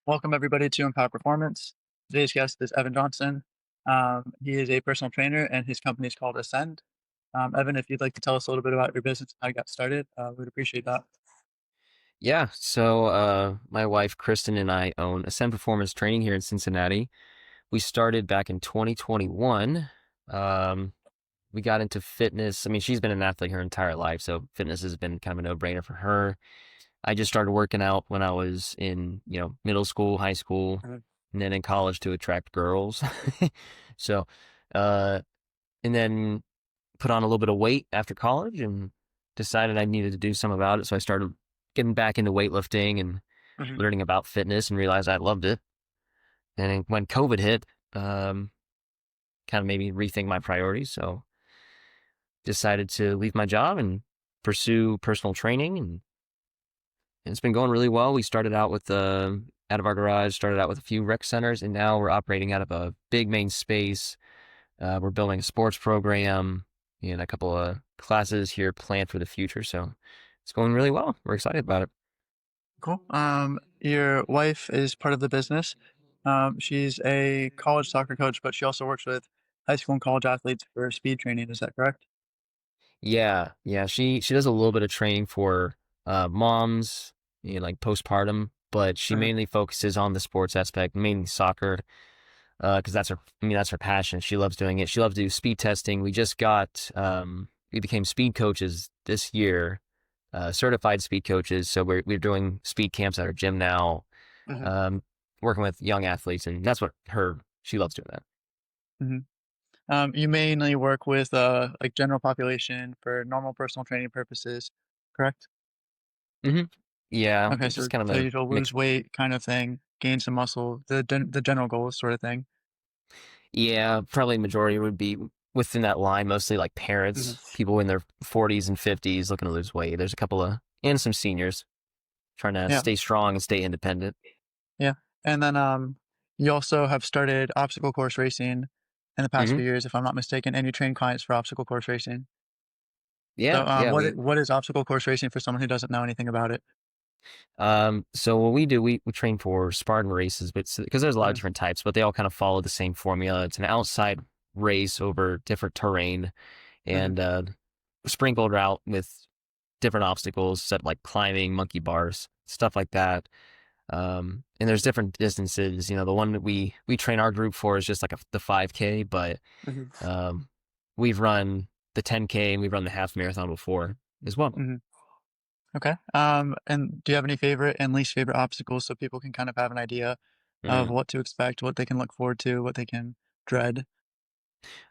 Welcome everybody to Empower Performance. Today's guest is Evan Johnson. He is a personal trainer and his company is called Ascend. Evan, if you'd like to tell us a little bit about your business, how you got started, we'd appreciate that. My wife Kristen and I own Ascent Performance Training here in Cincinnati. We started back in 2021. Um, we got into fitness. I mean, she's been an athlete her entire life, so fitness has been kind of a no-brainer for her. I just started working out when I was in, middle school, high school, Mhm. and then in college to attract girls. So, uh, and then put on a little bit of weight after college and decided I needed to do something about it. So I started getting back into weightlifting and Mhm. learning about fitness and realized I loved it. And then when COVID hit, kind of made me rethink my priorities. So decided to leave my job and pursue personal training, and it's been going really well. We started out with out of our garage, started out with a few rec centers, and now we're operating out of a big main space. We're building a sports program and a couple of classes here planned for the future. So it's going really well. We're excited about it. Cool. Your wife is part of the business. She's a college soccer coach, but she also works with high school and college athletes for speed training. Is that correct? Yeah. She does a little bit of training for moms, like postpartum, but she Mhm. mainly focuses on the sports aspect, mainly soccer, because that's her passion. She loves doing it. She loves to do speed testing. We became speed coaches this year, certified speed coaches. So we're doing speed camps at our gym now, Mhm. um, working with young athletes, and that's what she loves doing that. Mhm. You mainly work with like general population for normal personal training purposes, correct? hmm Yeah, Okay, just so kind of so a you'll lose mix. weight kind of thing, gain some muscle, the general goals sort of thing. Yeah, probably majority would be within that line, mostly like Mhm. parents, people in their 40s and 50s looking to lose weight. There's a couple of, and some seniors trying to Yeah, stay strong and stay independent. yeah. And then you also have started obstacle course racing in the past hmm few years, if I'm not mistaken, and you train clients for obstacle course racing. So Yeah, what is obstacle course racing for someone who doesn't know anything about it? so what we do, we train for Spartan races, but because there's a lot of Mhm. different types, but they all kind of follow the same formula. It's an outside race over different terrain Mhm. and sprinkled out with different obstacles, set like climbing, monkey bars, stuff like that. And there's different distances. The one that we train our group for is just like the 5K, but Mhm. um, we've run the 10K and we've run the half marathon before as well. Mhm. Okay. And do you have any favorite and least favorite obstacles so people can kind of have an idea of Mm. what to expect, what they can look forward to, what they can dread?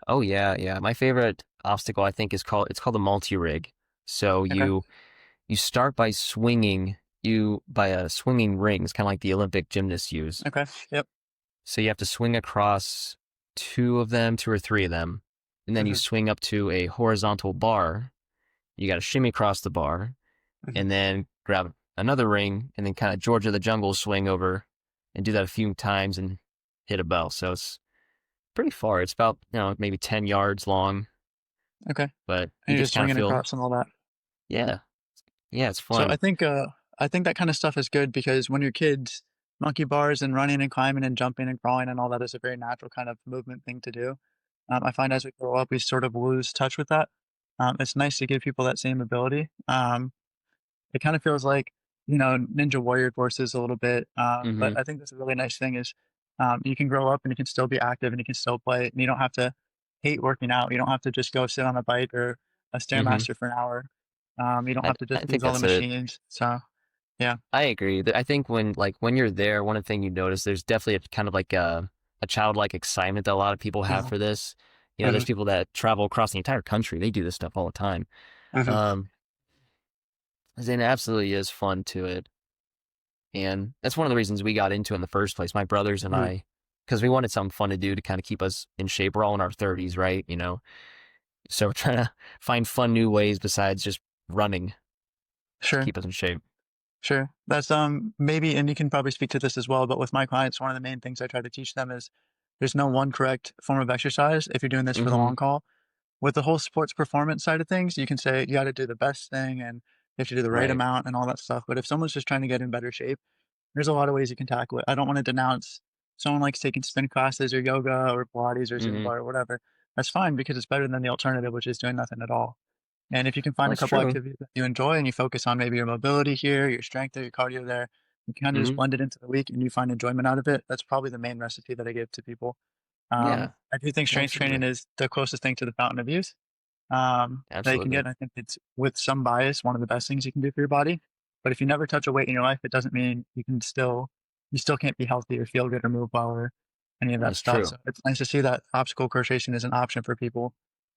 Oh yeah. My favorite obstacle I think it's called the multi rig. So Okay. you start by swinging you by a swinging ring. It's kind of like the Olympic gymnasts use. Okay. Yep. So you have to swing across two of them, two or three of them, and then you Mhm. swing up to a horizontal bar. You got to shimmy across the bar Mhm. and then grab another ring and then kind of Georgia the Jungle swing over and do that a few times and hit a bell. So it's pretty far. It's about, maybe 10 yards long, Okay. but you And you're just just kind of swinging feel, across and all that. yeah, yeah, it's So fun. I think that kind of stuff is good because when you're kids, monkey bars and running and climbing and jumping and crawling and all that is a very natural kind of movement thing to do. I find as we grow up, we sort of lose touch with that. It's nice to give people that same ability. It kind of feels like, Ninja Warrior courses a little bit. But hmm I think that's a really nice thing is you can grow up and you can still be active and you can still play and you don't have to hate working out. You don't have to just go sit on a bike or a hmm Stairmaster for an hour. You don't I, have to I just think use all the that's it. machines. So yeah. I agree. I think when you're there, one of the things you notice, there's definitely a kind of like a childlike excitement that a lot of people have Mhm, for this. There's mhm, people that travel across the entire country. They do this stuff all the time. mhm, Um, and it absolutely is fun to it. And that's one of the reasons we got into it in the first place, my brothers and mhm. I, because we wanted something fun to do to kind of keep us in shape. We're all in our 30s, right? So we're trying to find fun new ways besides just running to Sure, keep us in shape. sure. That's maybe, and you can probably speak to this as well. But with my clients, one of the main things I try to teach them is there's no one correct form of exercise if you're doing this for the hmm long haul. With the whole sports performance side of things, you can say you got to do the best thing and you have to do the right Right. amount and all that stuff. But if someone's just trying to get in better shape, there's a lot of ways you can tackle it. I don't wanna denounce someone likes taking spin classes or yoga or Pilates or Zumba Mhm. or whatever. That's fine because it's better than the alternative, which is doing nothing at all. And if you can find a That's couple true. activities that you enjoy and you focus on maybe your mobility here, your strength there, your cardio there, you can kinda just Mhm. blend it into the week and you find enjoyment out of it. That's probably the main recipe that I give to people. Yeah, I do think strength training absolutely. is the closest thing to the fountain of youth, that you can Absolutely. get. I think it's, with some bias, one of the best things you can do for your body. But if you never touch a weight in your life, it doesn't mean you still can't be healthy or feel good or move well or any of that That's stuff. true. So it's nice to see that obstacle rotation is an option for people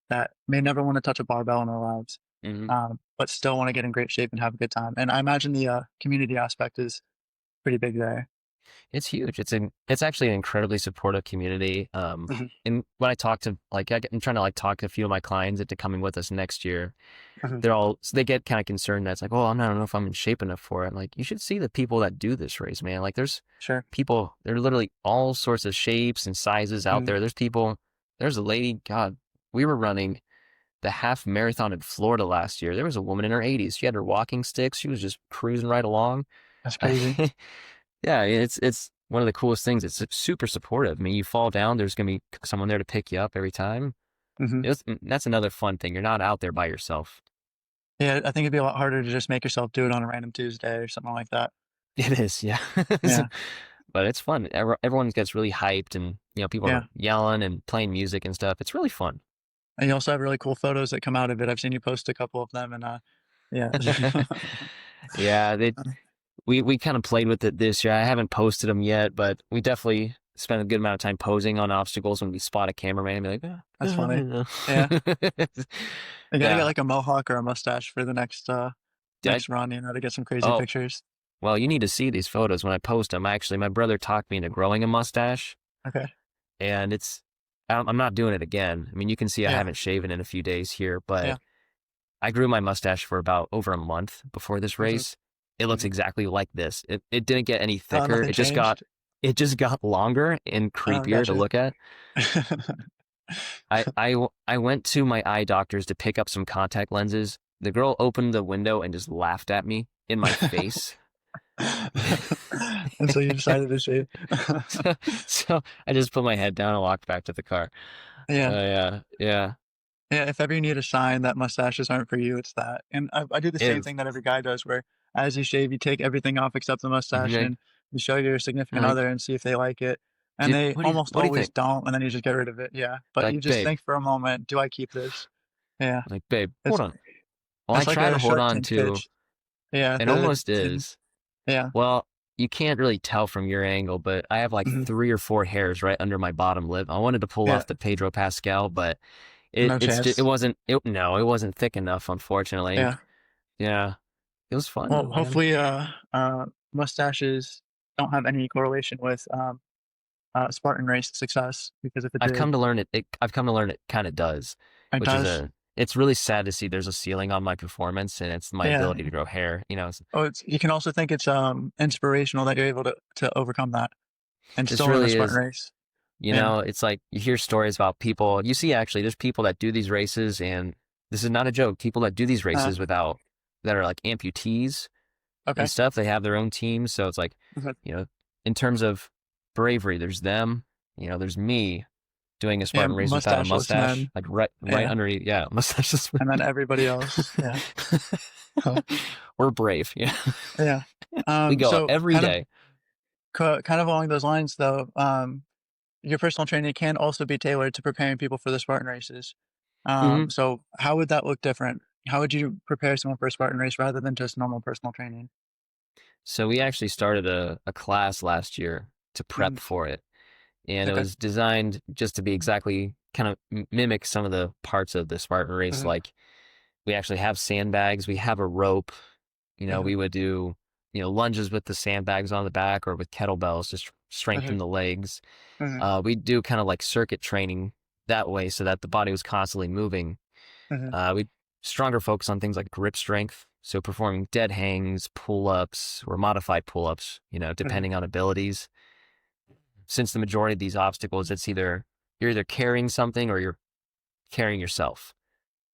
that may never want to touch a barbell in their lives, Mhm. but still want to get in great shape and have a good time. And I imagine the community aspect is pretty big there. It's huge. It's actually an incredibly supportive community. Mhm, And when I talk to like I'm trying to like talk to a few of my clients into coming with us next year, mhm. they get kind of concerned that it's like, oh, I don't know if I'm in shape enough for it. I'm like, you should see the people that do this race, man. Like there's Sure. people, there are literally all sorts of shapes and sizes out Mhm. there. There's a lady, God, we were running the half marathon in Florida last year. There was a woman in her 80s. She had her walking sticks. She was just cruising right along. That's crazy. Yeah, it's one of the coolest things. It's super supportive. I mean, you fall down, there's gonna be someone there to pick you up every time. Hmm. That's another fun thing. You're not out there by yourself. Yeah, I think it'd be a lot harder to just make yourself do it on a random Tuesday or something like that. It is, yeah. Yeah, But it's fun. Everyone gets really hyped, and people yeah. are yelling and playing music and stuff. It's really fun. And you also have really cool photos that come out of it. I've seen you post a couple of them, and yeah. Yeah, we kind of played with it this year. I haven't posted them yet, but we definitely spent a good amount of time posing on obstacles when we spot a cameraman and be like, That's funny. Yeah, you gotta get yeah. like a mohawk or a mustache for the I, next run, to get some crazy oh, pictures. well, you need to see these photos when I post them. Actually, my brother talked me into growing a mustache, Okay. and I'm not doing it again. I mean, you can see I Yeah, haven't shaven in a few days here, but yeah. I grew my mustache for about over a month before this Mhm, race. It looks mhm. exactly like this. It didn't get any Oh, thicker. nothing changed? It just got longer and Oh, creepier to gotcha. look at. I went to my eye doctor's to pick up some contact lenses. The girl opened the window and just laughed at me in my face. And so you decided to shave. so, so I just put my head down and walked back to the car. Yeah. Yeah, yeah. Yeah, if ever you need a sign that mustaches aren't for you, it's that. And I do the same It, thing that every guy does, where as you shave, you take everything off except the mustache, like, and you show your significant like, other and see if they like it. And they almost what do you always think? don't, and then you just get rid of it. Yeah, but Like, you just babe, think for a moment, "Do I keep this?" Yeah, like, babe, it's hold on. Well, I it's like try a to hold Shark on Tank to, pitch. Yeah, it almost the is. yeah, Well, you can't really tell from your angle, but I have like mhm, 3 or 4 hairs right under my bottom lip. I wanted to pull yeah, off the Pedro Pascal, but no it chance. wasn't, no, it wasn't thick enough, unfortunately. Yeah. Yeah. It was fun Well, though, man. hopefully, mustaches don't have any correlation with Spartan race success, because if it did, I've come to learn it kind of does, it which is does. it's really sad to see there's a ceiling on my performance and it's my Yeah. ability to grow hair. Oh, it's, you can also think it's inspirational that you're able to overcome that and This still run a really Spartan is, race. Yeah. it's like you hear stories about people, you see actually there's people that do these races and this is not a joke, people that do these Uh, races that are like amputees and okay. stuff. They have their own teams. So it's like, Mhm. you know, in terms of bravery, there's them, there's me doing a Yeah, Spartan race without a mustacheless mustache, men. like right Yeah, underneath. Yeah, mustache. and then everybody else. Yeah. We're brave. Yeah. Yeah. We go out So every day. kind of along those lines, though, your personal training can also be tailored to preparing people for the Spartan races. Hmm. So how would that look different? How would you prepare someone for a Spartan race rather than just normal personal training? So we actually started a class last year to Mhm. prep for it. And it Okay. was designed just to be exactly kind of mimic some of the parts of the Spartan race. Mhm. Like we actually have sandbags, we have a rope, Mhm. we would do, lunges with the sandbags on the back or with kettlebells, just Mhm. strengthen the legs. Mhm. We do kind of like circuit training that way so that the body was constantly moving. Mhm. We stronger focus on things like grip strength. So performing dead hangs, pull-ups, or modified pull-ups, Mhm. depending on abilities. Since the majority of these obstacles, you're either carrying something or you're carrying yourself.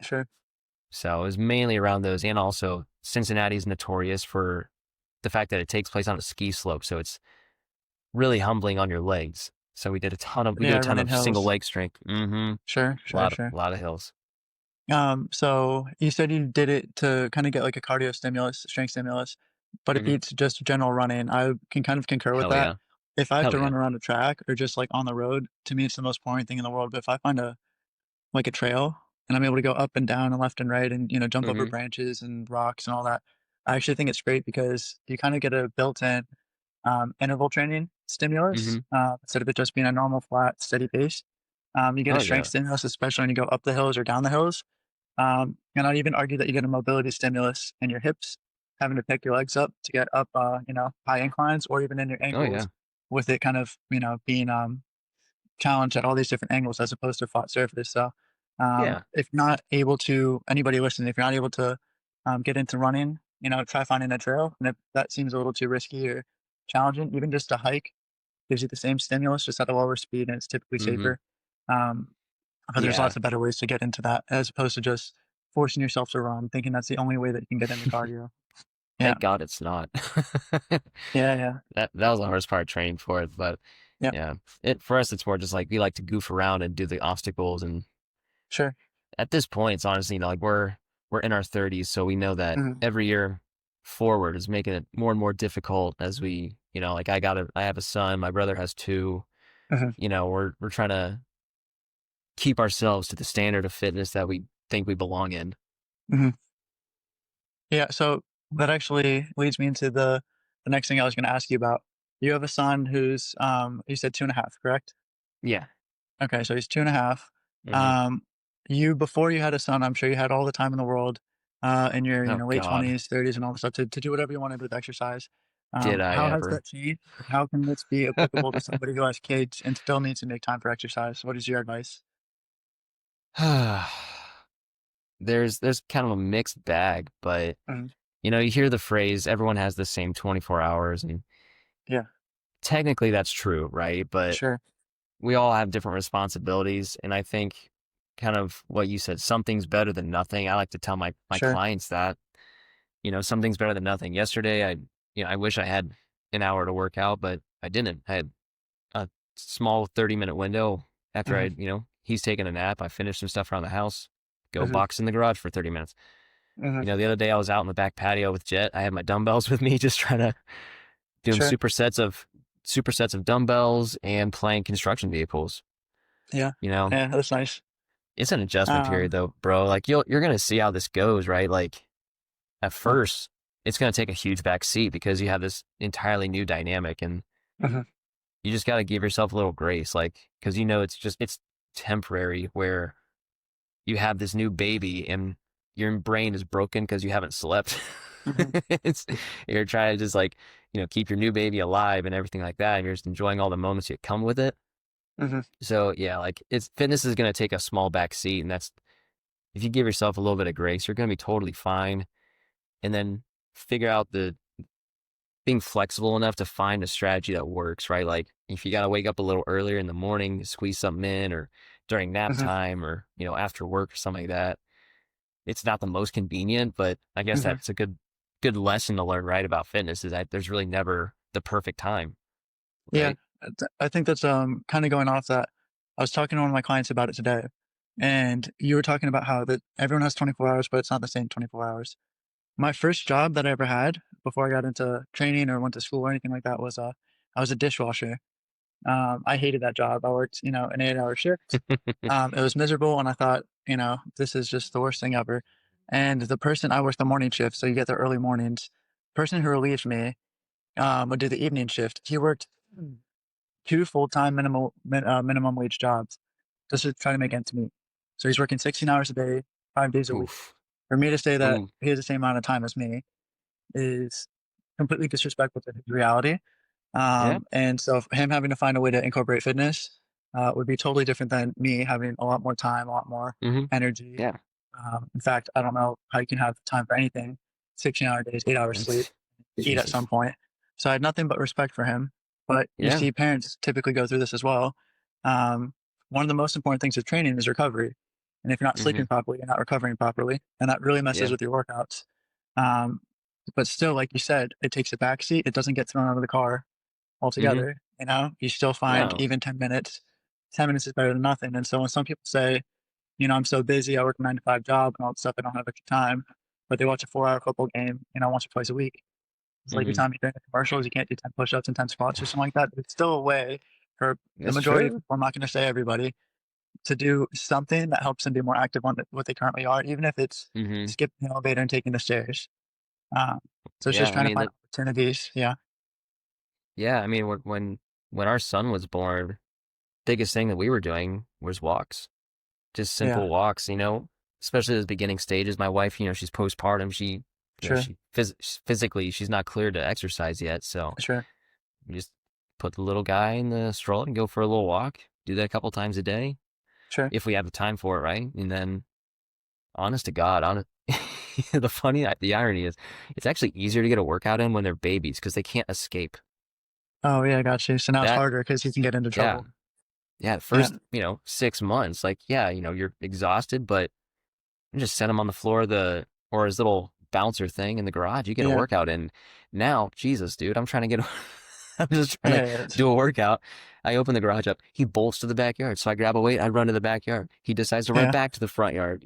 Sure. So it was mainly around those. And also Cincinnati's notorious for the fact that it takes place on a ski slope, so it's really humbling on your legs. So we do Yeah, a ton running of single hills. leg strength. Mm-hmm. Sure, sure, A sure. lot of hills. So you said you did it to kind of get like a cardio stimulus, strength stimulus, but it Mm-hmm. beats just general running. I can kind of concur with Hell that. yeah. If I have Hell to yeah. run around a track or just like on the road, to me it's the most boring thing in the world. But if I find a trail and I'm able to go up and down and left and right and jump over Mm-hmm. branches and rocks and all that, I actually think it's great because you kind of get a built-in interval training stimulus Mm-hmm. instead of it just being a normal flat steady pace. You get a Oh strength yeah. stimulus, especially when you go up the hills or down the hills. And I'd even argue that you get a mobility stimulus in your hips, having to pick your legs up to get up, high inclines, or even in your Oh ankles, yeah. with it kind of, being challenged at all these different angles as opposed to flat surface. So, Yeah. if not able to, anybody listening, if you're not able to get into running, try finding a trail. And if that seems a little too risky or challenging, even just a hike gives you the same stimulus, just at a lower speed, and it's typically Mm-hmm. safer. Um, but there's Yeah. lots of better ways to get into that as opposed to just forcing yourself to run, thinking that's the only way that you can get into cardio. Yeah. Thank God it's not. Yeah, yeah. That was the hardest part training for it, but Yep. yeah. It for us it's more just like we like to goof around and do the obstacles, and Sure. at this point it's honestly, like we're in our 30s, so we know that Mhm, every year forward is making it more and more difficult as we, like I have a son, my brother has two, mhm, we're trying to keep ourselves to the standard of fitness that we think we belong in. mhm. Yeah, so that actually leads me into the next thing I was gonna ask you about. You have a son who's, you said 2.5, correct? Yeah. Okay, so he's 2.5. Hmm. Um, before you had a son, I'm sure you had all the time in the world, in your, Oh late God. 20s, 30s, and all the stuff to do whatever you wanted with exercise. Did I How has ever? that changed? How can this be applicable to somebody who has kids and still needs to make time for exercise? What is your advice? There's kind of a mixed bag, but Mhm. you hear the phrase everyone has the same 24 hours, and Yeah, technically that's true, right? But sure, we all have different responsibilities, and I think kind of what you said, something's better than nothing. I like to tell my sure. clients that, something's better than nothing. Yesterday I wish I had an hour to work out, but I didn't. I had a small 30-minute window after Mhm, he's taking a nap. I finished some stuff around the house, go mhm, box in the garage for 30 minutes. mhm, The other day I was out in the back patio with Jet. I had my dumbbells with me, just trying to doing sure. supersets of dumbbells and playing construction vehicles. Yeah, You know, yeah, that's nice. it's an adjustment period Um, though, bro. Like you're gonna see how this goes, right? Like at uh, first, it's gonna take a huge back seat because you have this entirely new dynamic, and mhm, you just got to give yourself a little grace, like because it's temporary where you have this new baby and your brain is broken because you haven't slept. mhm, it's You're trying to just like keep your new baby alive and everything like that, and you're just enjoying all the moments that come with it. mhm, So yeah, like it's fitness is going to take a small back seat, and that's if you give yourself a little bit of grace, you're going to be totally fine. And then figure out the being flexible enough to find a strategy that works, right? Like if you got to wake up a little earlier in the morning, squeeze something in, or during nap mhm, time, or after work or something like that. It's not the most convenient, but I guess mhm. that's a good lesson to learn, right, about fitness is that there's really never the perfect time, Yeah, right? I think that's, kinda going off that. I was talking to one of my clients about it today, and you were talking about how that everyone has 24 hours, but it's not the same 24 hours. My first job that I ever had before I got into training or went to school or anything like that was, I was a dishwasher. I hated that job. I worked, an 8-hour shift. It was miserable, and I thought, "This is just the worst thing ever." And the person I worked the morning shift, so you get the early mornings. Person who relieved me, would do the evening shift. He worked 2 full-time minimum wage jobs just to try to make ends meet. So he's working 16 hours a day, 5 days a week. Oof. For me to say that Ooh. he has the same amount of time as me is completely disrespectful to his reality. Yeah. And so him having to find a way to incorporate fitness, would be totally different than me having a lot more time, a lot more Mhm. energy. Yeah. In fact, I don't know how you can have time for anything, 16-hour days, 8 hours sleep, It's eat at some Jesus. point. So I had nothing but respect for him. But you Yeah. see parents typically go through this as well. Um, One of the most important things with training is recovery. And if you're not Mhm. sleeping properly, you're not recovering properly. And that really messes Yeah. with your workouts. Um, but still, like you said, it takes a backseat. It doesn't get thrown out of the car Mhm. altogether. You know, you still find No. even 10 minutes. 10 minutes is better than nothing. And so when some people say, I'm so busy, I work a 9 to 5 job and all that stuff, I don't have extra time, but they watch a 4 hour football game, once or twice a week. It's like your Mhm. time you're doing the commercials, you can't do 10 push ups and 10 squats or something like that. But it's still a way for the That's majority of true. people, I'm not going to say everybody, to do something that helps them be more active on what they currently are, even if it's Mhm. skipping the elevator and taking the stairs. Um, so it's Yeah, just I trying to mean find that opportunities. Yeah. yeah, I mean when our son was born, biggest thing that we were doing was walks. Just Yeah. simple walks, especially those beginning stages. My wife, she's postpartum. Sure. Physically, she's not cleared to exercise yet. So Sure. you just put the little guy in the stroller and go for a little walk. Do that a couple times a day Sure. if we have the time for it, right? And then, honest to God, the irony is, it's actually easier to get a workout in when they're babies because they can't escape. Oh, yeah. I got you. So now it's That, harder because you can get into yeah, trouble. yeah. Yeah. First, 6 months, like, yeah, you're exhausted, but and just set him on the floor of the or his little bouncer thing in the garage. You get a Yeah. workout in. Now, Jesus, dude, I'm trying to get. I'm just trying to Yeah. Yeah. do a workout. I open the garage up. He bolts to the backyard. So I grab a weight. I run to the backyard. He decides to run Yeah. back to the front yard.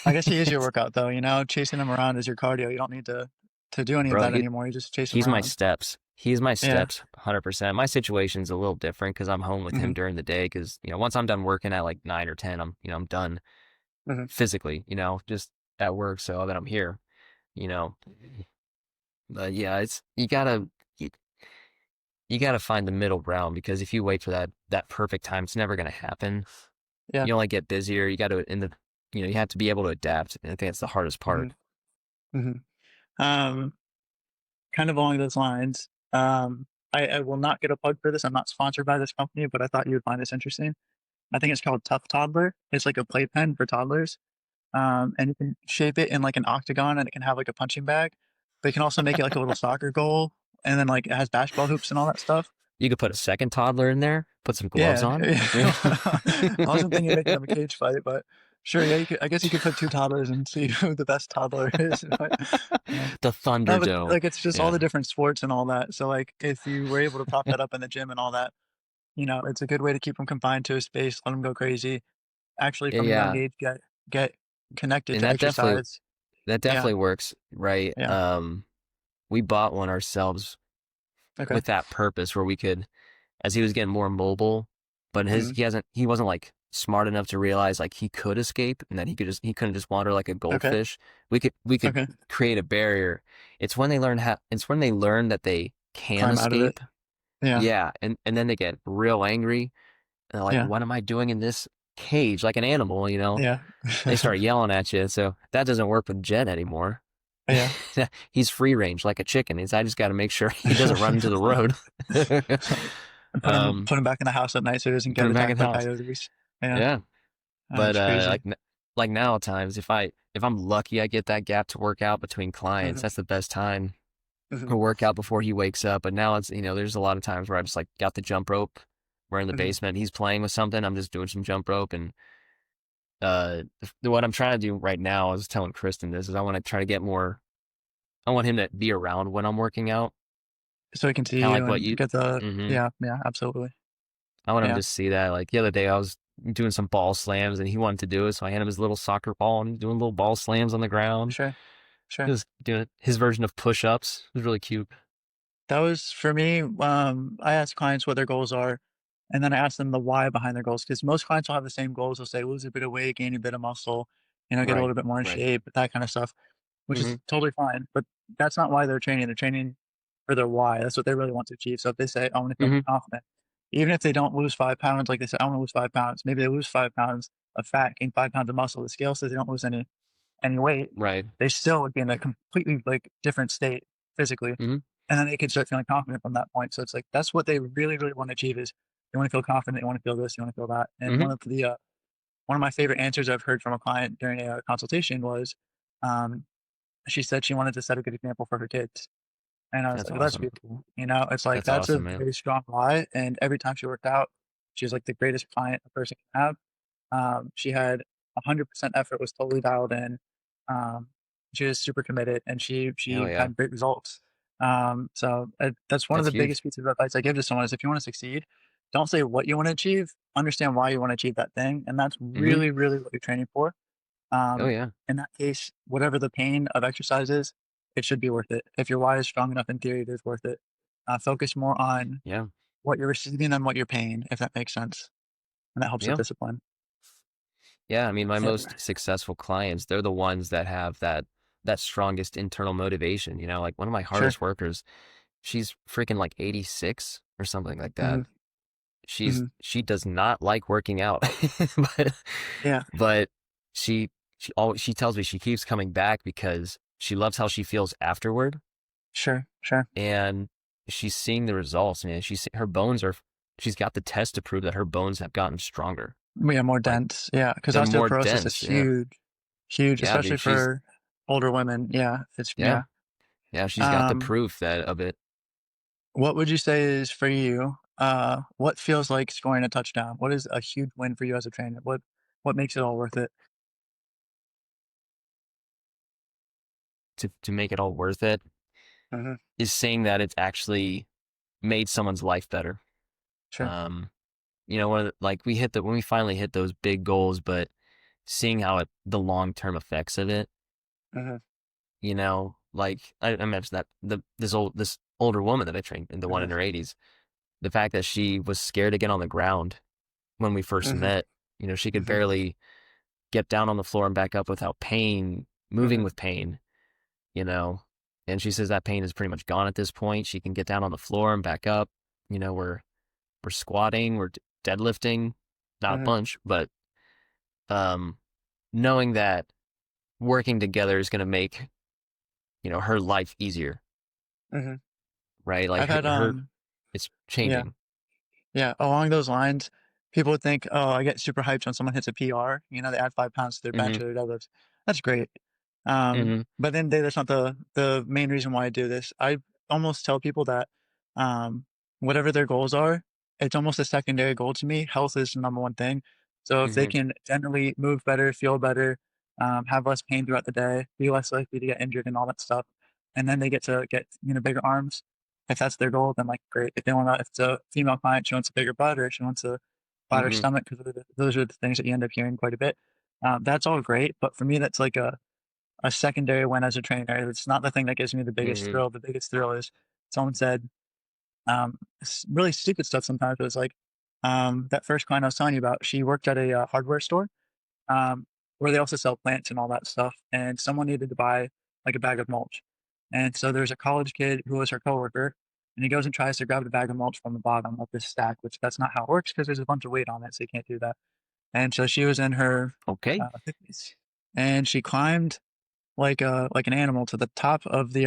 I guess he is your workout though, chasing him around is your cardio. You don't need to do any of Bro, that anymore. You just chase him he's my around. steps. He's my Yeah. steps, 100%. My situation's a little different because I'm home with him Mhm. during the day. Because once I'm done working at like 9 or 10, I'm done Mhm. physically. Just at work, so that I'm here. You know, But yeah, it's you, you gotta find the middle ground because if you wait for that perfect time, it's never gonna happen. Yeah. You only get busier. You got to you have to be able to adapt. And I think that's the hardest part. Mhm. Mhm. Um, kind of along those lines, I will not get a plug for this. I'm not sponsored by this company, but I thought you would find this interesting. I think it's called Tough Toddler. It's like a playpen for toddlers. And you can shape it in like an octagon and it can have like a punching bag. But you can also make it like a little soccer goal and then like it has basketball hoops and all that stuff. You could put a second toddler in there, put some gloves Yeah. on. Yeah. I wasn't thinking of making them a cage fight, but sure, yeah, I guess you could put two toddlers and see who the best toddler is. But, um, The no, but Thunderdome. like it's just all Yeah. the different sports and all that. So like if you were able to prop that up in the gym and all that, it's a good way to keep them confined to a space, let them go crazy. Actually, from a young Yeah. age, get connected And to exercise. that Yeah. definitely works, right? Yeah. We bought one ourselves Okay. with that purpose where we could as he was getting more mobile, but Mhm. he wasn't like smart enough to realize like he could escape and that he couldn't just wander like a Okay. goldfish. We could Okay. create a barrier. It's when they learn that they can Climb out of it. escape. Yeah. Yeah, and then they get real angry and they're like, Yeah. what am I doing in this cage like an animal? Yeah. They start yelling at you. So that doesn't work with Jet anymore. Yeah. He's free range like a chicken. I just got to make sure he doesn't run into the road. And um, put him back in the house at night so he doesn't Put get him back in attacked the by house. coyotes. Yeah. Yeah. But It's crazy. like now at times if I'm lucky I get that gap to work out between clients, Mhm. that's the best time Mhm. to work out before he wakes up. But now it's there's a lot of times where I just like got the jump rope. We're in the Mhm. basement, he's playing with something, I'm just doing some jump rope and what I'm trying to do right now is telling Kristen this is I want him to be around when I'm working out. So he can see Kind of you like what and you get the mhm. yeah, yeah, absolutely. I want him Yeah. to see that. Like the other day, I was doing some ball slams and he wanted to do it. So I handed him his little soccer ball and he's doing little ball slams on the ground. Sure. Sure. Just doing his version of push ups. It was really cute. That was for me, I ask clients what their goals are, and then I ask them the why behind their goals. Because most clients will have the same goals. They'll say, "Lose a bit of weight, gain a bit of muscle, get a Right. little bit more in Right. shape," that kind of stuff, which Hmm. is totally fine, but that's not why they're training. They're training for their why. That's what they really want to achieve. So if they say, "I wanna feel more Hmm. confident," even if they don't lose 5 pounds, like they said, "I wanna lose 5 pounds," maybe they lose 5 pounds of fat, gain 5 pounds of muscle. The scale says they don't lose any weight, Right. they still would be in a completely, like, different state physically, Hmm. and then they could start feeling confident from that point, so it's like, that's what they really, really wanna achieve is they wanna feel confident, they wanna feel this, they wanna feel that, and Hmm. one of my favorite answers I've heard from a client during a consultation was, um, she said she wanted to set a good example for her kids, and I was That's like, "Well, that's awesome. beautiful," it's like, That's that's a awesome, man. very strong why, and every time she worked out, she was like the greatest client a person can have. She had 100% effort, was totally dialed in. Um, she was super committed, and Hell she yeah. had great results. So that's one of That's the huge. biggest pieces of advice I give to someone is if you want to succeed, don't say what you want to achieve, understand why you want to achieve that thing, and that's Hmm. really, really what you're training for. Oh yeah. In that case, whatever the pain of exercise is, it should be worth it. If your why is strong enough in theory, it is worth it. Focus more on Yeah. what you're receiving than what you're paying, if that makes sense, and that helps with Yeah. discipline. Yeah. I mean, my Yeah, most successful clients, they're the ones that have that strongest internal motivation. You know, like one of my sure. hardest workers, she's freaking like 86 or something like that. Mhm, mhm. She does not like working out, but Yeah, but she tells me she keeps coming back because she loves how she feels afterward, sure, sure. and she's seeing the results, man. Her bones are, she's got the test to prove that her bones have gotten stronger. Yeah, more Like dense. Yeah, because they're more osteoporosis is dense. Yeah. huge, huge, Yeah, especially dude. She's for older women. Yeah, it's yeah. yeah. Yeah, she's got the Um, proof that of it. what would you say is for you? What feels like scoring a touchdown? What is a huge win for you as a trainer? What makes it all worth it? To make it all worth it Hmm. is saying that it's actually made someone's life better. Sure. Um, you know, like when we finally hit those big goals, but seeing how the long term effects of it, Hmm. you know, like I mentioned that this older woman that I trained, the one Hmm. in her 80s, the fact that she was scared to get on the ground when we first Hmm. met, you know, she could Hmm. barely get down on the floor and back up without pain, moving Hmm. with pain, you know. And she says that pain is pretty much gone at this point. She can get down on the floor and back up. You know, we're squatting, we're deadlifting, not a Hmm. bunch, but um, knowing that working together is going to make, you know, her life easier, Hmm. right? Like I've had it's yeah. changing. Yeah, along those lines, people would think, "Oh, I get super hyped when someone hits a PR." You know, they add 5 pounds to their bench Hmm. or their deadlifts. That's great. Hmm. But then that's not the main reason why I do this. I almost tell people that, um, whatever their goals are, it's almost a secondary goal to me. Health is the number one thing. So if they Hmm. can generally move better, feel better, have less pain throughout the day, be less likely to get injured and all that stuff, and then they get to get, bigger arms. If that's their goal, then like great. If they want to, if it's a female client, she wants a bigger butt or she wants a flatter Hmm. stomach, because those are the things that you end up hearing quite a bit. That's all great, but for me, that's like a secondary win as a trainer. It's not the thing that gives me the biggest Hmm. thrill. The biggest thrill is someone said really stupid stuff sometimes. But it's like that first client I was telling you about. She worked at a hardware store um, where they also sell plants and all that stuff. And someone needed to buy like a bag of mulch. And so there's a college kid who was her coworker, and he goes and tries to grab the bag of mulch from the bottom of this stack, which that's not how it works because there's a bunch of weight on it, so you can't do that. And so she was in her Okay. 50s, and she climbed like an animal to the top of the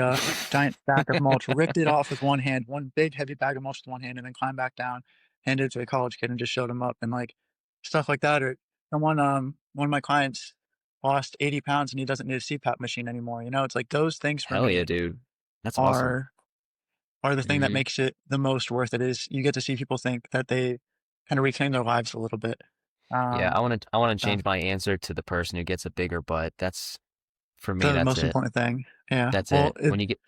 giant stack of mulch, ripped it off with one hand, one big heavy bag of mulch with one hand, and then climbed back down, handed it to a college kid, and just showed him up and like stuff like that. Or someone, one of my clients lost 80 pounds and he doesn't need a CPAP machine anymore. You know, it's like those things for Hell yeah, me dude. That's awesome. are are the thing that Hmm. makes it the most worth it. Is you get to see people think that they kind of reclaim their lives a little bit. Yeah, Um, I want to so change my answer to the person who gets a bigger butt. That's for me. the That's most it. important thing. Yeah. That's Well, it. When you get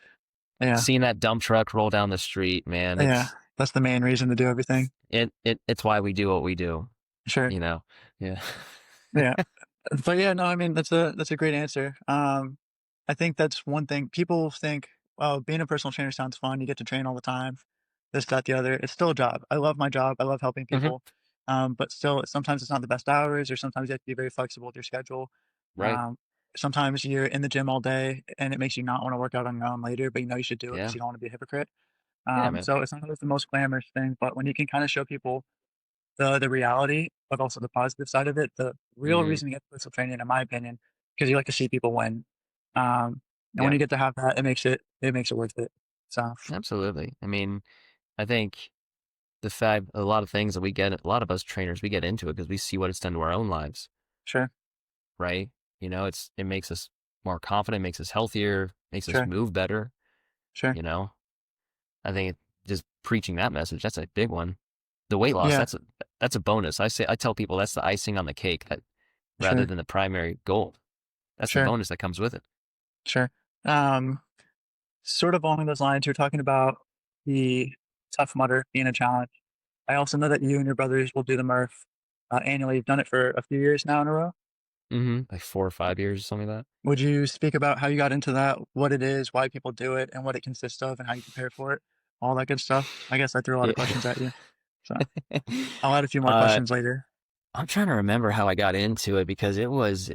yeah. seeing that dump truck roll down the street, man, Yeah, that's the main reason to do everything. it's why we do what we do, Sure. you know. Yeah. Yeah. But yeah, no, I mean, that's a great answer. I think that's one thing people think, "Oh, being a personal trainer sounds fun. You get to train all the time, this, that, the other." It's still a job. I love my job. I love helping Hmm. people. But still, sometimes it's not the best hours, or sometimes you have to be very flexible with your schedule. Right. Um, Sometimes you're in the gym all day and it makes you not want to work out on your own later, but you know you should do it because Yeah. you don't want to be a hypocrite. Yeah, man. So it's not always the most glamorous thing, but when you can kind of show people the reality, but also the positive side of it. The real Hmm. reason to get personal training, in my opinion, because you like to see people win. And when Yeah, you get to have that, it makes it worth it. So absolutely. I mean, I think the fact a lot of things that we get, a lot of us trainers, we get into it because we see what it's done to our own lives, sure, right? You know, it makes us more confident, makes us healthier, makes us sure, move better, sure. you know. I think just preaching that message, that's a big one. The weight loss, Yeah, that's a bonus. I tell people that's the icing on the cake, rather sure, than the primary goal. That's the sure. bonus that comes with it. Sure. Um, Sort of along those lines, you're talking about the Tough Mudder being a challenge. I also know that you and your brothers will do the Murph annually. You've done it for a few years now in a row. Like 4 or 5 years or something like that. Would you speak about how you got into that, what it is, why people do it, and what it consists of, and how you prepare for it, all that good stuff? I guess I threw a lot Yeah. of questions at you, so I'll add a few more uh, questions later. I'm trying to remember how I got into it because it was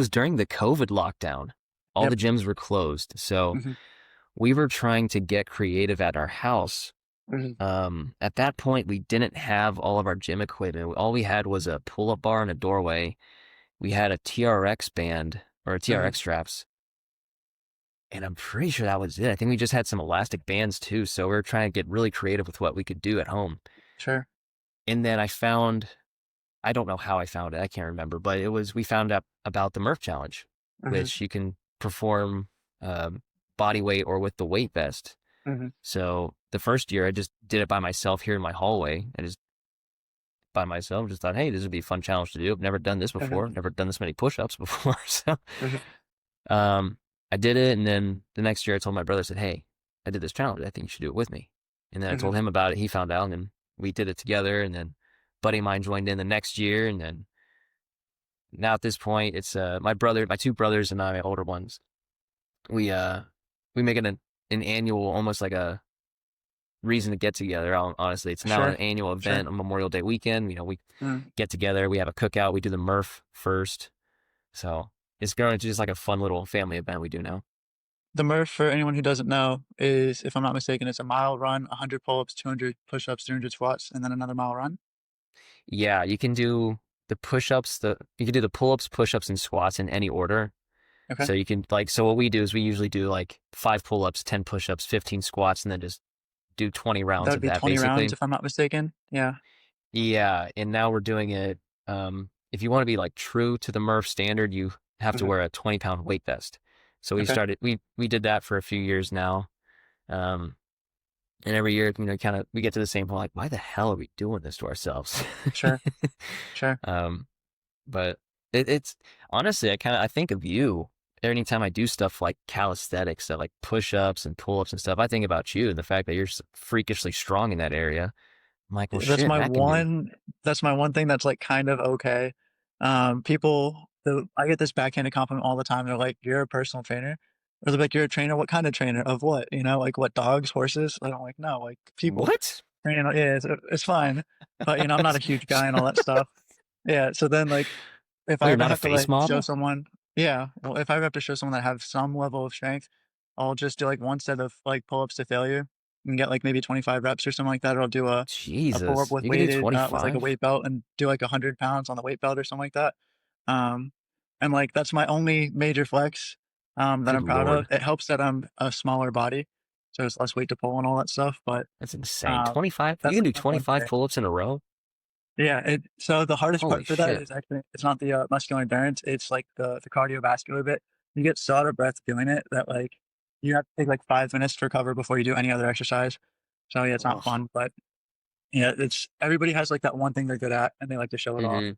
during the COVID lockdown. All Yep. the gyms were closed, so Hmm. we were trying to get creative at our house. Hmm. At that point, we didn't have all of our gym equipment. All we had was a pull-up bar and a doorway. We had a TRX band or a Hmm. TRX straps, and I'm pretty sure that was it. I think we just had some elastic bands too, so we were trying to get really creative with what we could do at home. Sure. And then I don't know how I found it. I can't remember, but we found out about the Murph challenge, Hmm. which you can perform um, body weight or with the weight vest. Hmm. So the first year I just did it by myself here in my hallway. I just by myself just thought, hey, this would be a fun challenge to do. I've never done this Hmm. before. Never done this many push-ups before. So Hmm. um, I did it, and then the next year I told my brother, I said, hey, I did this challenge. I think you should do it with me. And then I Hmm. told him about it. He found out, and then we did it together. And then a buddy of mine joined in the next year, and then now at this point, it's my two brothers and I, my older ones. We uh we make it an annual, almost like a reason to get together. Honestly, it's now an Sure. annual Sure. event on Memorial Day weekend. We Mm. get together, we have a cookout, we do the Murph first. So it's going to just like a fun little family event we do now. The Murph, for anyone who doesn't know, is, if I'm not mistaken, it's a mile run, 100 pull-ups, 200 push-ups, 300 squats, and then another mile run. Yeah, you can do the push-ups, the you can do the pull-ups, push-ups, and squats in any order. Okay. So you can so what we do is we usually do like 5 pull-ups, 10 push-ups, 15 squats, and then just do 20 That rounds would of be that 20 rounds, basically. if I'm not mistaken. Yeah. Yeah, and now we're doing it. If you want to be like true to the Murph standard, you have to Mhm. wear a 20-pound weight vest. So Okay. we did that for a few years now. Um, and every year, kind of we get to the same point, like, why the hell are we doing this to ourselves? Sure. Sure. um, but it's honestly, I think of you anytime I do stuff like calisthenics, so like push-ups and pull-ups and stuff. I think about you and the fact that you're freakishly strong in that area. I'm like, well, That's shit, my Matt can do. one that's my one thing that's, like, kind of okay. I get this backhanded compliment all the time. They're like, "You're a personal trainer?" Or they're like, "You're a trainer? What kind of trainer? Of what?" You know, like, "What, dogs, horses?" And I'm like, "No, like, people." What? Yeah, it's fine. But, I'm not a That's huge guy and all that stuff. Yeah, so then, like, if Oh, I you're ever not a have to, face like, show model? someone, yeah, well, if I ever have to show someone that have some level of strength, I'll just do, like, one set of, like, pull-ups to failure and get, like, maybe 25 reps or something like that, or I'll do a pull-up Jesus. with You can do weighted, with, like, a 25? weight belt and do, like, 100 pounds on the weight belt or something like that. Um, and, like, that's my only major flex, that Good I'm proud of. Lord. It helps that I'm a smaller body, so there's less weight to pull and all that stuff, but, That's insane. um, 25? You that's, can like, do my one 25 thing. pull-ups in a row? Yeah, so the hardest Holy part for that shit. is actually it's not the, muscular endurance, it's, like, the cardiovascular bit. You get so out of breath doing it that, like, you have to take, like, 5 minutes to recover before you do any other exercise. So, yeah, it's not Oh. fun, but, yeah, it's everybody has, like, that one thing they're good at, and they like to show it off. Mm-hmm.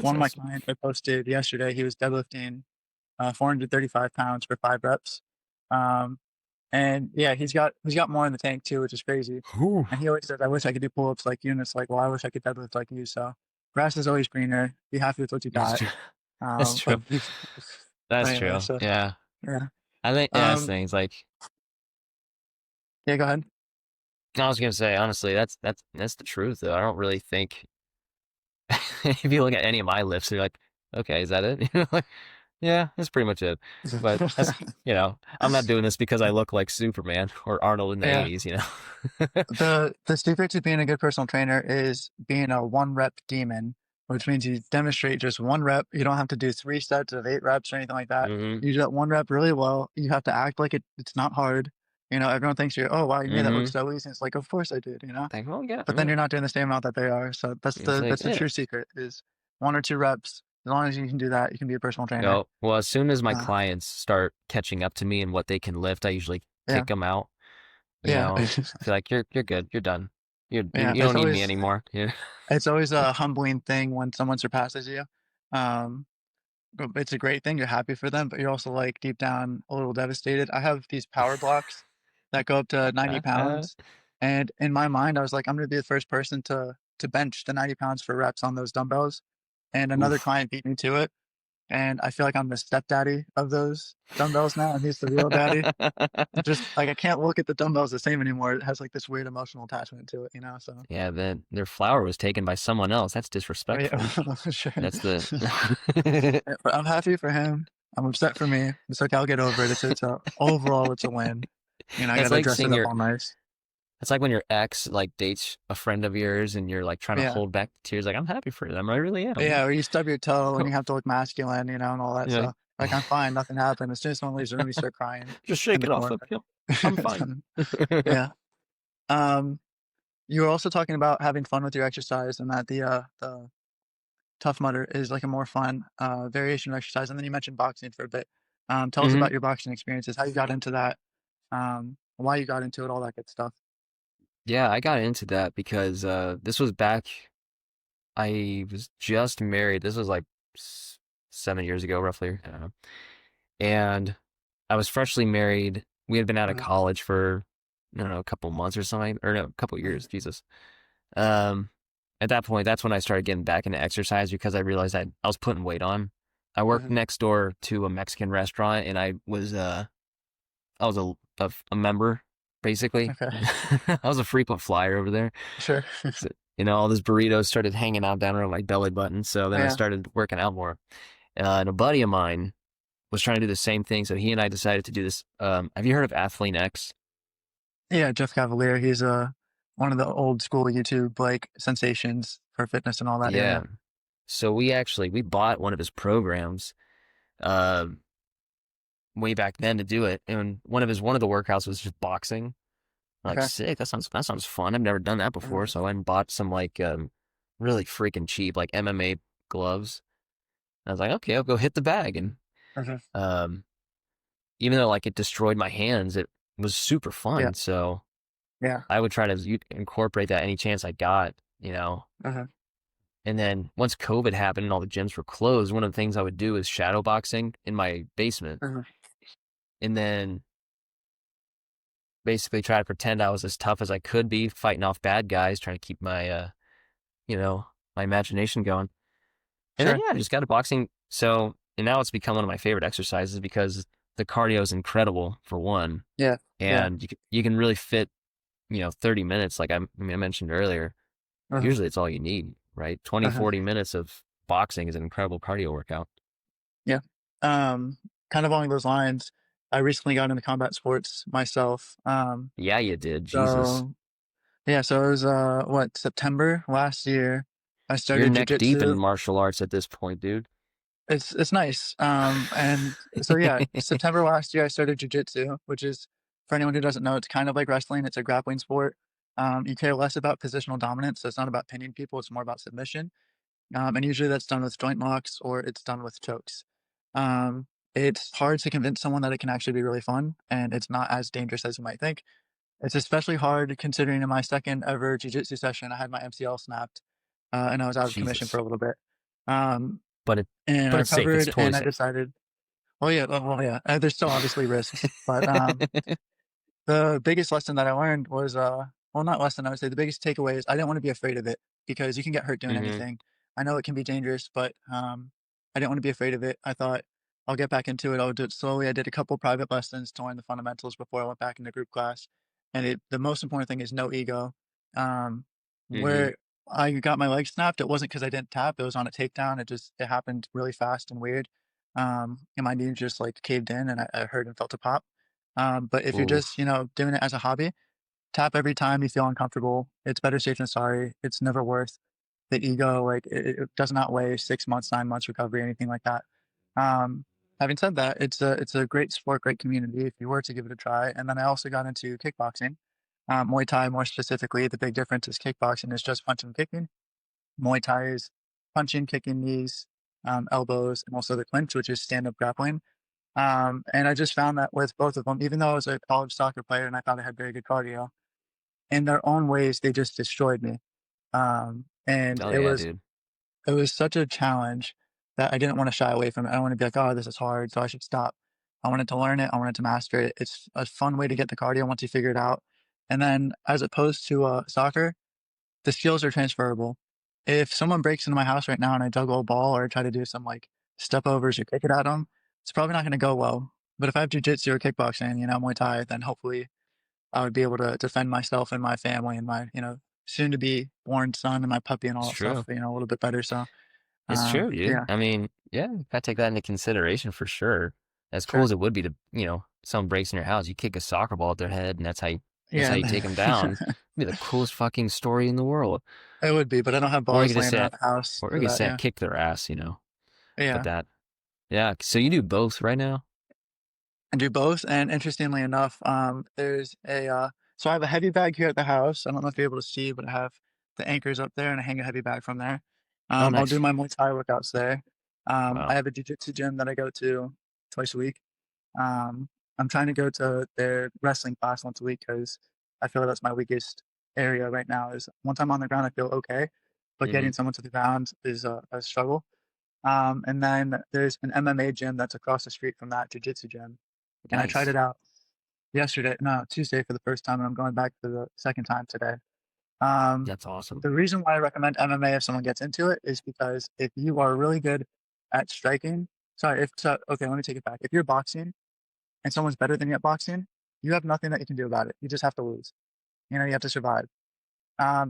One of my That's clients I posted yesterday, he was deadlifting, 435 pounds for 5 reps. Um, and yeah, he's got more in the tank too, which is crazy. Whew. And he always says, "I wish I could do pull-ups like you." And it's like, "Well, I wish I could deadlift like you." So grass is always greener. Be happy with what you That's got. true. That's true. But, That's anyway, true. so Yeah. yeah. I think, yeah, that's Um, things like, yeah, go ahead. I was gonna say, honestly, that's the truth, though. I don't really think, if you look at any of my lifts, you're like, okay, is that it? Like, yeah, that's pretty much it. But I'm not doing this because I look like Superman or Arnold in the Yeah. 80s, you know? The secret to being a good personal trainer is being a one rep demon, which means you demonstrate just one rep. You don't have to do 3 sets of 8 reps or anything like that. Mm-hmm. You do that one rep really well. You have to act like it's not hard. Everyone thinks oh wow, you made that look Mm-hmm. so easy. It's like, of course I did, Like, oh yeah, but then yeah. you're not doing the same amount that they are. So that's It's the like, that's the yeah. true secret is 1 or 2 reps. As long as you can do that, you can be a personal trainer. Well, as soon as my Uh, clients start catching up to me and what they can lift, I usually yeah, kick them out. yeah, I feel like you're good, you're done. yeah. You don't need me anymore. Yeah. It's always a humbling thing when someone surpasses you. Um, it's a great thing, you're happy for them, but you're also, like, deep down a little devastated. I have these power blocks that go up to 90 pounds, and in my mind, I was like, "I'm gonna be the first person to bench the 90 pounds for reps on those dumbbells," and another Oof. client beat me to it, and I feel like I'm the stepdaddy of those dumbbells now, and he's the real daddy. It just like, I can't look at the dumbbells the same anymore, it has, like, this weird emotional attachment to it, you know, so Yeah, then their flower was taken by someone else. That's oh, yeah, disrespectful. sure. That's the Yeah, but I'm happy for him. I'm upset for me. It's okay, I'll get over it. It's a overall, it's a win. You know, I that's gotta like dress seeing it up your all nice. that's like when your ex, like, dates a friend of yours and you're, like, trying to Yeah. hold back the tears, like, "I'm happy for them, I really am." Yeah, or you stub your toe and Oh, you have to look masculine, you know, and all that you're like, stuff. Like, I'm fine, nothing happened. As soon as someone leaves the room, you start crying "Just in shake the it off, corner. Emil. I'm fine." Yeah. Um, you were also talking about having fun with your exercise and that the Tough Mudder is like a more fun, variation of exercise, and then you mentioned boxing for a bit. Tell us Mhm. about your boxing experiences, how you got into that, why you got into it, all that good stuff. Yeah, I got into that because, this was back I was just married. This was, like, s 7 years ago, roughly, and I was freshly married. We had been out of Uh-huh, college for, I don't know, a couple months or something, or no, a couple uh-huh, years, Jesus. Um, at that point, that's when I started getting back into exercise because I realized I was putting weight on. I worked uh-huh. next door to a Mexican restaurant, and I was a member, basically. Okay, I was a frequent flyer over there. sure. So, all those burritos started hanging out down around my belly button. So then I Yeah. started working out more. And a buddy of mine was trying to do the same thing. So he and I decided to do this. Have you heard of Athlean X? Yeah, Jeff Cavalier, he's, one of the old school YouTube, like, sensations for fitness and all that, yeah, Yeah. yeah. So we bought one of his programs um, way back then to do it, and one of the workouts was just boxing. I'm like, Okay. sick. That sounds fun. I've never done that before. Mhm, So I went and bought some like really freaking cheap like MMA gloves. I was like, okay, I'll go hit the bag, and mhm. um, even though like it destroyed my hands, it was super Yeah, fun. So yeah. I would try to incorporate that any chance I got. Uh-huh, And then once COVID happened and all the gyms were closed, one of the things I would do is shadow boxing in my basement, uh-huh. and then basically try to pretend I was as tough as I could be, fighting off bad guys, trying to keep you know, my imagination going. And then Sure. yeah, I just got to boxing. So and now it's become one of my favorite exercises because the cardio is incredible for one, Yeah, yeah. and you can really fit 30 minutes like I mentioned earlier. Uh-huh, Usually it's all you need, right? 20, uh-huh. 40 minutes of boxing is an incredible cardio workout. Yeah. Kind of along those lines, I recently got into combat sports myself, Yeah, you did. Jesus. so yeah, so it was, what, September last year, I You're started neck deep in jujitsu. martial arts at this point, dude. It's nice, and so, yeah, September last year, I started jujitsu, which is for anyone who doesn't know, it's kind of like wrestling, it's a grappling sport. You care less about positional dominance, so it's not about pinning people, it's more about submission, and usually that's done with joint locks or it's done with chokes. It's hard to convince someone that it can actually be really fun, and it's not as dangerous as you might think. It's especially hard considering in my second ever jiu-jitsu session, I had my MCL snapped, and I was out of commission for Jesus. a little bit. Um, But it and I but it's safe. It's recovered, totally and I safe. decided, well, yeah, yeah, there's still obviously risks, but the biggest lesson that I learned was, well, not lesson, I would say the biggest takeaway is I didn't want to be afraid of it because you can get hurt doing Mhm. anything. I know it can be dangerous, but I didn't want to be afraid of it. I thought I'll get back into it. I'll do it slowly. I did a couple private lessons to learn the fundamentals before I went back into group class. And the most important thing is no ego. Um, Mhm. where I got my leg snapped, it wasn't because I didn't tap. It was on a takedown. It happened really fast and weird. And my knee just like caved in, and I heard and felt a pop. But if you're just, Oof. doing it as a hobby, tap every time you feel uncomfortable. It's better safe than sorry. It's never worth the ego. Like it does not weigh 6 months, 9 months recovery, anything like that. Um, Having said that, it's a great sport, great community if you were to give it a try. And then I also got into kickboxing, Muay Thai more specifically. The big difference is kickboxing is just punching and kicking. Muay Thai is punching, kicking knees, elbows, and also the clinch, which is stand up grappling. And I just found that with both of them, even though I was a college soccer player and I thought I had very good cardio, in their own ways, they just destroyed me. And Oh it yeah, was dude. it was such a challenge. that I didn't wanna shy away from it. I don't wanna be like, "Oh, this is hard, so I should stop." I wanted to learn it, I wanted to master it. It's a fun way to get the cardio once you figure it out. And then as opposed to, soccer, the skills are transferable. If someone breaks into my house right now and I juggle a ball or try to do some, like, step overs or kick it at them, it's probably not gonna go well. But if I have jujitsu or kickboxing, Muay Thai, then hopefully I would be able to defend myself and my family and my, soon to be born son and my puppy and all It's that stuff, true. a little bit better. So, It's true, dude. yeah, I mean, yeah, gotta take that into consideration for sure. As cool sure. as it would be to, someone breaks in your house, you kick a soccer ball at their head, and that's Yeah, how and you take them down. It'd be the coolest fucking story in the world. it would be, but I don't have Or you balls could just laying say, around the house or you for could that. say, Yeah, kick their ass. But yeah. yeah. So you do both right now? I do both, and interestingly enough, there's so I have a heavy bag here at the house. I don't know if you're able to see, but I have the anchors up there, and I hang a heavy bag from there. Oh, I'll do nice. my Muay Thai workouts there. I Wow. have a jiu-jitsu gym that I go to twice a week. Um, I'm trying to go to their wrestling class once a week because I feel that's my weakest area right now. Is once I'm on the ground, I feel okay, but Mm-hmm. getting someone to the ground is a struggle. And then there's an MMA gym that's across the street from that jiu-jitsu gym, and I tried Nice. it out yesterday, no, Tuesday for the first time, and I'm going back for the second time today. Um, That's awesome. the reason why I recommend MMA if someone gets into it is because if you are really good at striking, okay, let me take it back. If you're boxing and someone's better than you at boxing, you have nothing that you can do about it. You just have to lose. You have to survive.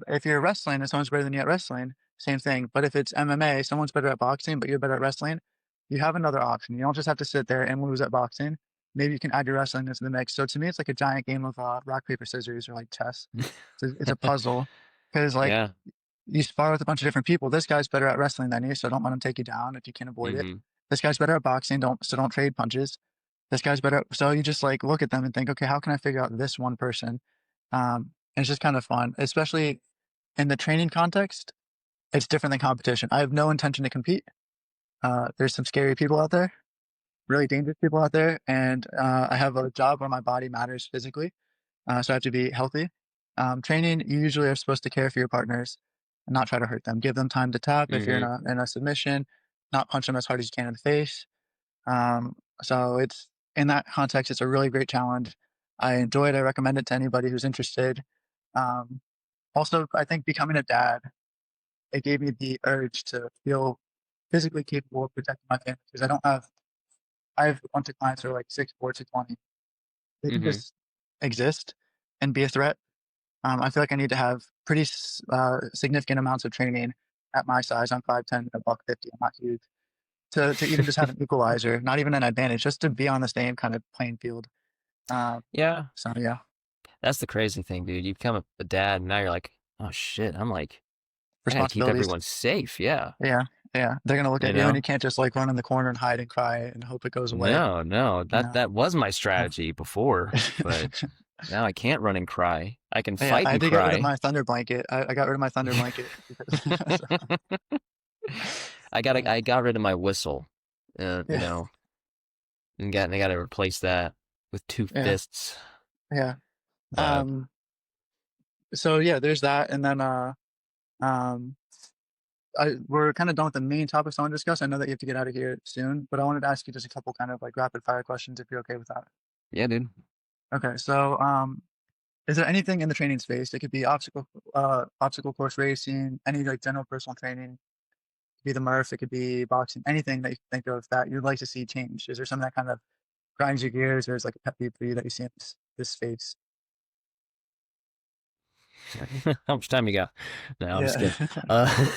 If you're wrestling and someone's better than you at wrestling, same thing. But if it's MMA, someone's better at boxing, but you're better at wrestling, you have another option. You don't just have to sit there and lose at boxing. Maybe you can add your wrestling into the mix. So to me, it's like a giant game of rock, paper, scissors or like chess. It's a puzzle because like Yeah. you spar with a bunch of different people. This guy's better at wrestling than you, so don't let him take you down if you can avoid it. Mm-hmm. This guy's better at boxing, don't trade punches. This guy's better so you just like look at them and think, okay, how can I figure out this one person? And it's just kind of fun, especially in the training context. It's different than competition. I have no intention to compete. There's some scary people out there, really dangerous people out there, and I have a job where my body matters physically, so I have to be healthy. Training, you usually are supposed to care for your partners and not try to hurt them. Give them time to tap if you're in Mm-hmm. a submission, not punch them as hard as you can in the face. So it's in that context, it's a really great challenge. I enjoy it. I recommend it to anybody who's interested. Um, Also, I think becoming a dad, it gave me the urge to feel physically capable of protecting my family because I have a bunch of clients who are like 6'4" to 20. They can Mm-hmm. just exist and be a threat. I feel like I need to have pretty significant amounts of training at my size. I'm 5'10", a buck 50. I'm not huge. To even just have an equalizer, not even an advantage, just to be on the same kind of playing field. Um, Yeah. so yeah, That's the crazy thing, dude. You become a dad, and now you're like, oh shit. I gotta keep responsibilities. everyone safe. Yeah. Yeah, yeah. They're gonna look You at you, and you know? can't just like run in the corner and hide and cry and hope it goes away. No, no. You That know. that was my Yeah. strategy before, but now I can't run and cry. I can Yeah, fight I had and to get rid of cry. my thunder blanket. I got rid of my thunder blanket because I got rid of my whistle. yeah, I gotta replace that with two yeah, fists. yeah. But Um, so yeah, there's that, and then um, we're kind of done with the main topics I want to discuss. I know that you have to get out of here soon, but I wanted to ask you just a couple kind of like rapid fire questions if you're okay with that. yeah, dude. Okay, so is there anything in the training space? It could be obstacle course racing, any like general personal training. It could be the Murph, it could be boxing, anything that you can think of that you'd like to see change. Is there something that kind of grinds your gears, or is like a pet peeve for you that you see in this space? How much time you got? No, I'm just Yeah, kidding. Uh,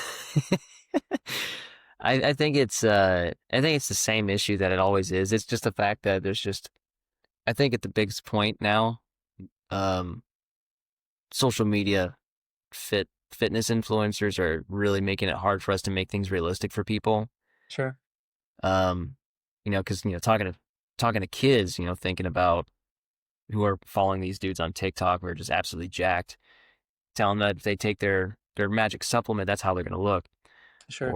I think it's the same issue that it always is. It's just the fact that I think at the biggest point now, um, social media fitness influencers are really making it hard for us to make things realistic for people. sure. Um, because talking to kids, thinking about who are following these dudes on TikTok who are just absolutely jacked, telling them that if they take their magic supplement, that's how they're gonna look. Sure.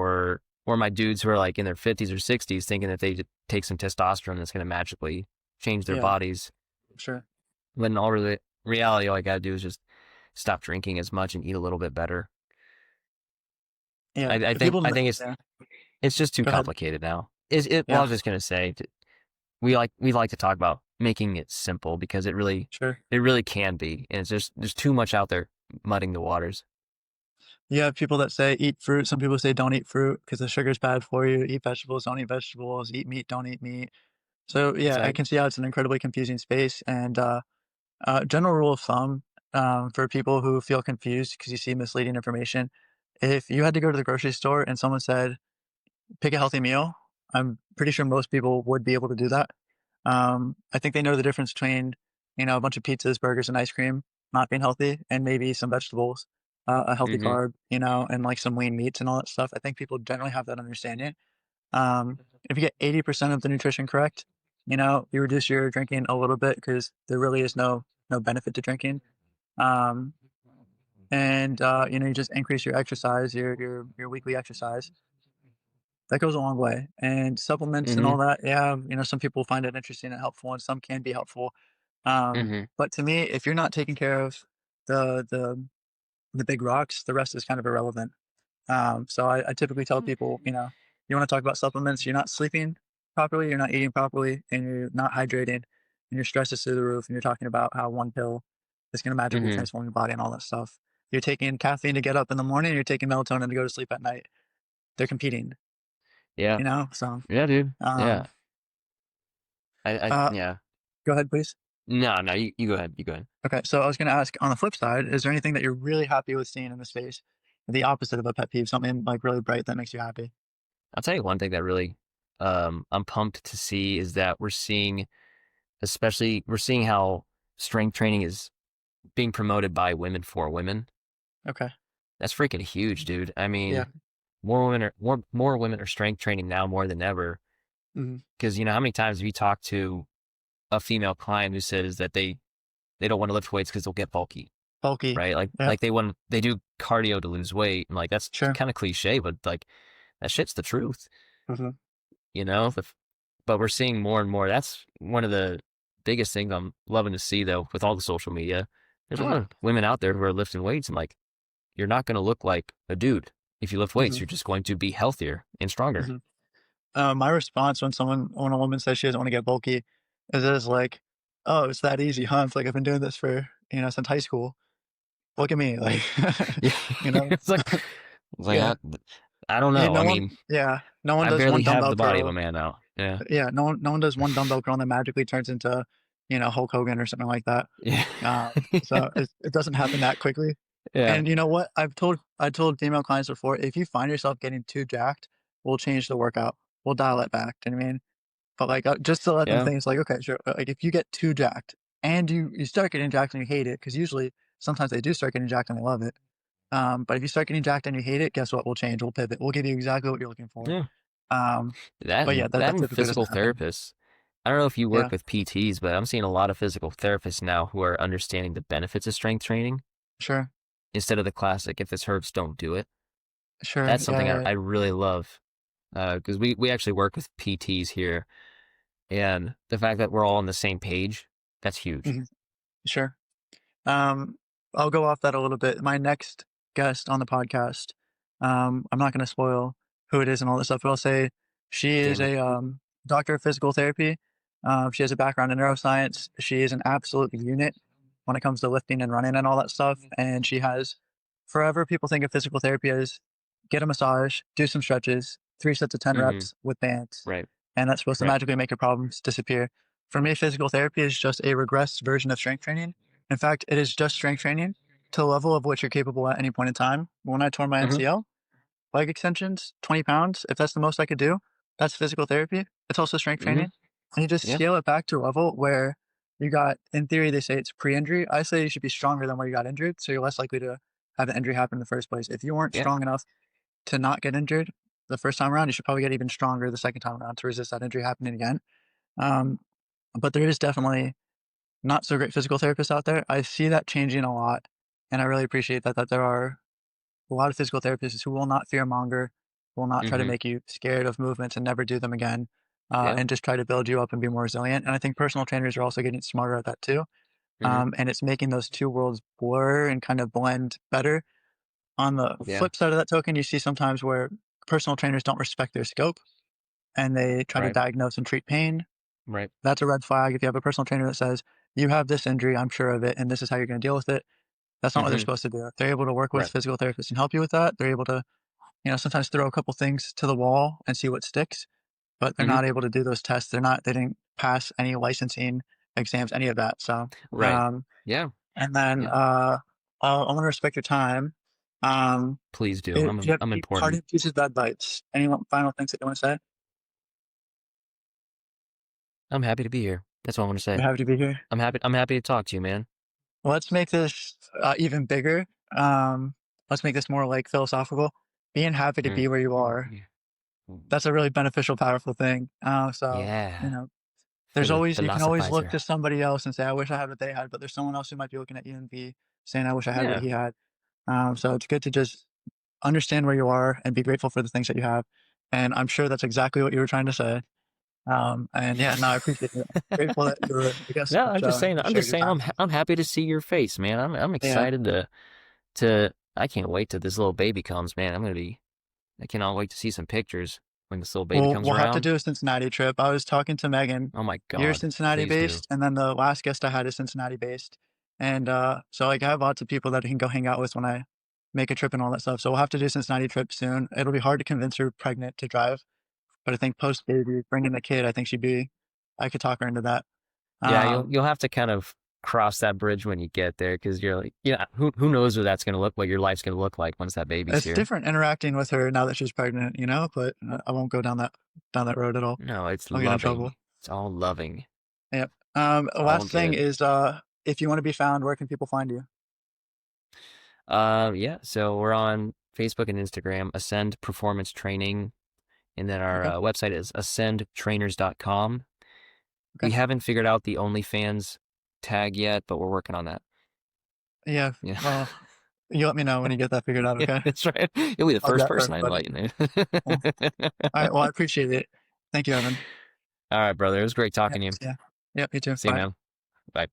Or my dudes who are like in their 50s or 60s thinking that they take some testosterone that's gonna magically change their Yeah, bodies. sure. When in all reality, all I gotta do is just stop drinking as much and eat a little bit better. Yeah, the people in I the think it's yeah. It's just too Go ahead. complicated now. Well, I Yeah, was just gonna say we like to talk about making it simple because sure. it really can be, and it's just there's too much out there mudding the waters. You have people that say eat fruit. Some people say don't eat fruit because the sugar's bad for you. Eat vegetables, don't eat vegetables. Eat meat, don't eat meat. So yeah, I can Exactly. see how it's an incredibly confusing space. And general rule of thumb for people who feel confused because you see misleading information: if you had to go to the grocery store and someone said pick a healthy meal, I'm pretty sure most people would be able to do that. I think they know the difference between, a bunch of pizzas, burgers, and ice cream not being healthy, and maybe some vegetables, a healthy Mm-hmm. carb, and like some lean meats and all that stuff. I think people generally have that understanding. If you get 80% of the nutrition correct, you reduce your drinking a little bit because there really is no benefit to drinking. Um, and you just increase your exercise, your weekly exercise. That goes a long way. And supplements and Mm-hmm. all that, yeah, some people find it interesting and helpful, and some can be helpful. Mm-hmm. But to me, if you're not taking care of the the the big rocks, the rest is kind of irrelevant. So I typically tell people, you want to talk about supplements, you're not sleeping properly, you're not eating properly, and you're not hydrating, and your stress is through the roof, and you're talking about how one pill is going to magically Mm-hmm. transform your body and all that stuff. You're taking caffeine to get up in the morning, you're taking melatonin to go to sleep at night. They're competing, Yeah. So Yeah, dude. Yeah. um, I uh, yeah. go ahead, please. No, no, you go ahead. You go ahead. Okay, so I was going to ask on the flip side, is there anything that you're really happy with seeing in the space? The opposite of a pet peeve, something like really bright that makes you happy. I'll tell you one thing that really I'm pumped to see is that we're seeing how strength training is being promoted by women for women. Okay. That's freaking huge, dude. I Yeah. mean, more women are strength training now more than ever. Mhm. Because how many times have you talked to a female client who says that they don't want to lift weights because they'll get bulky, Bulky. right? Yeah. They do cardio to lose weight, and like that's Sure. kind of cliche, but like that shit's the truth, Mhm. you know. But we're seeing more and more. That's one of the biggest things I'm loving to see, though, with all the social media. There's a lot Mhm. of women out there who are lifting weights, and like you're not going to look like a dude if you lift weights. Mhm. You're just going to be healthier and stronger. Mhm. My response when a woman says she doesn't want to get bulky is like, "Oh, it's that easy, huh? It's like I've been doing this for since high school. Look at me, like, Yeah, you know." it's like Yeah. I don't Hey, know. I mean, no one I does barely one have dumbbell the body of a curl. man now. Yeah, Yeah, no one does one dumbbell curl and then magically turns into, Hulk Hogan or something like that. yeah, So it doesn't happen that quickly. yeah, And you know what? I told female clients before, if you find yourself getting too jacked, we'll change the workout. We'll dial it back. Do you know what I mean? But like just to let them yeah, think, it's like, okay, sure. Like if you get too jacked and you start getting jacked and you hate it, because usually sometimes they do start getting jacked and they love it. But if you start getting jacked and you hate it, guess what? We'll change. We'll pivot. We'll give you exactly what you're looking for. yeah. Um, but yeah, that That that and typically doesn't physical happen. therapists. I don't know if you Yeah, work with PTs, but I'm seeing a lot of physical therapists now who are understanding the benefits of strength training sure, instead of the classic "if this hurts, don't do it." sure. That's Yeah, something yeah. I really love because we actually work with PTs here, and the fact that we're all on the same page, that's huge. Mhm, sure. Um, I'll go off that a little bit. My next guest on the podcast, I'm not going to spoil who it is and all this stuff, but I'll say she is Damn it. a doctor of physical therapy. She has a background in neuroscience. She is an absolute unit when it comes to lifting and running and all that stuff. And she has forever people think of physical therapy as get a massage, do some stretches, 3 sets of 10 Mm-hmm. reps with bands, Right. and that's supposed to Right. magically make your problems disappear. For me, physical therapy is just a regressed version of strength training. In fact, it is just strength training to the level of which you're capable at any point in time. When I tore my Mm-hmm. MCL, leg extensions, 20 pounds, if that's the most I could do, that's physical therapy. It's also strength Mm-hmm. training. And you just Yeah. scale it back to a level where you got, in theory, they say it's pre injury. I say you should be stronger than where you got injured. So you're less likely to have an injury happen in the first place. If you weren't Yeah. strong enough to not get injured the first time around, you should probably get even stronger the second time around to resist that injury happening again. Um, but there is definitely not so great physical therapists out there. I see that changing a lot, and I really appreciate that there are a lot of physical therapists who will not fear monger, will not try to Mm-hmm. make you scared of movements and never do them again, Yeah. and just try to build you up and be more resilient. And I think personal trainers are also getting smarter at that too. Mm-hmm. And it's making those two worlds blur and kind of blend better. On the Yeah. flip side of that token, you see sometimes where personal trainers don't respect their scope and they try to Right. diagnose and treat pain, Right. that's a red flag. If you have a personal trainer that says, "You have this injury, I'm sure of it, and this is how you're gonna deal with it," that's not what they're Hmm. supposed to do. If they're able to work with Right. physical therapists and help you with that, they're able to, sometimes throw a couple things to the wall and see what sticks, but they're Hmm. not able to do those tests. They didn't pass any licensing exams, any of that. So, Right. Yeah. and then, Yeah. I wanna respect your time. Um, Please do. do you have I'm any important. parting pieces, bad bites? Any final things that you wanna say? I'm happy to be here. That's all I want to You're say. happy to be here? I'm happy to talk to you, man. Let's make this, even bigger. Um, let's make this more, like, philosophical. Being happy to Mm. be where you are, Yeah. Mm. that's a really beneficial, powerful thing. So, you Yeah. know, there's always you can always look Philosophizer. to somebody else and say, "I wish I had what they had," but there's someone else who might be looking at you and be saying, "I wish I had what Yeah. he had." So it's good to just understand where you are and be grateful for the things that you have, and I'm sure that's exactly what you were trying to say. And yeah, no, I appreciate it. Grateful that you were a guest No, on the show and you I'm shared just your saying time I'm with us. I'm happy to see your face, man. I'm Yeah. excited I can't wait till this little baby comes, man. I cannot wait to see some pictures when this little baby comes We'll have to around. do a Cincinnati trip. I was talking to Megan. Oh my You're God. Cincinnati Please do. based, and then the last guest I had is Cincinnati based. And so like I have lots of people that I can go hang out with when I make a trip and all that stuff. So we'll have to do a Cincinnati trip soon. It'll be hard to convince her pregnant to drive, but I think post baby, bringing the kid, I think I could talk her into that. Yeah, Um, you'll have to kind of cross that bridge when you get there because you're like, yeah, who knows what that's gonna look what your life's gonna look like once that baby's it's here. different interacting with her now that she's pregnant, but I won't go down that road at all. No, it's I'll get in trouble. loving. It's all loving. Yep. It's all Last thing good. is, if you want to be found, where can people find you? Yeah, so we're on Facebook and Instagram, Ascend Performance Training, and then our Okay. website is ascendtrainers.com. We Okay. haven't figured out the OnlyFans tag yet, but we're working on that. Yeah. Yeah. Well, you let me know when you get that figured out, Yeah, okay? that's right. You'll be the I'll do first that for person I everybody. invite, man. Yeah. All right. Well, I appreciate it. Thank you, Evan. All right, brother. It was great Yep. talking to you. Yeah. Yep. You too. See you, Bye. man. Bye.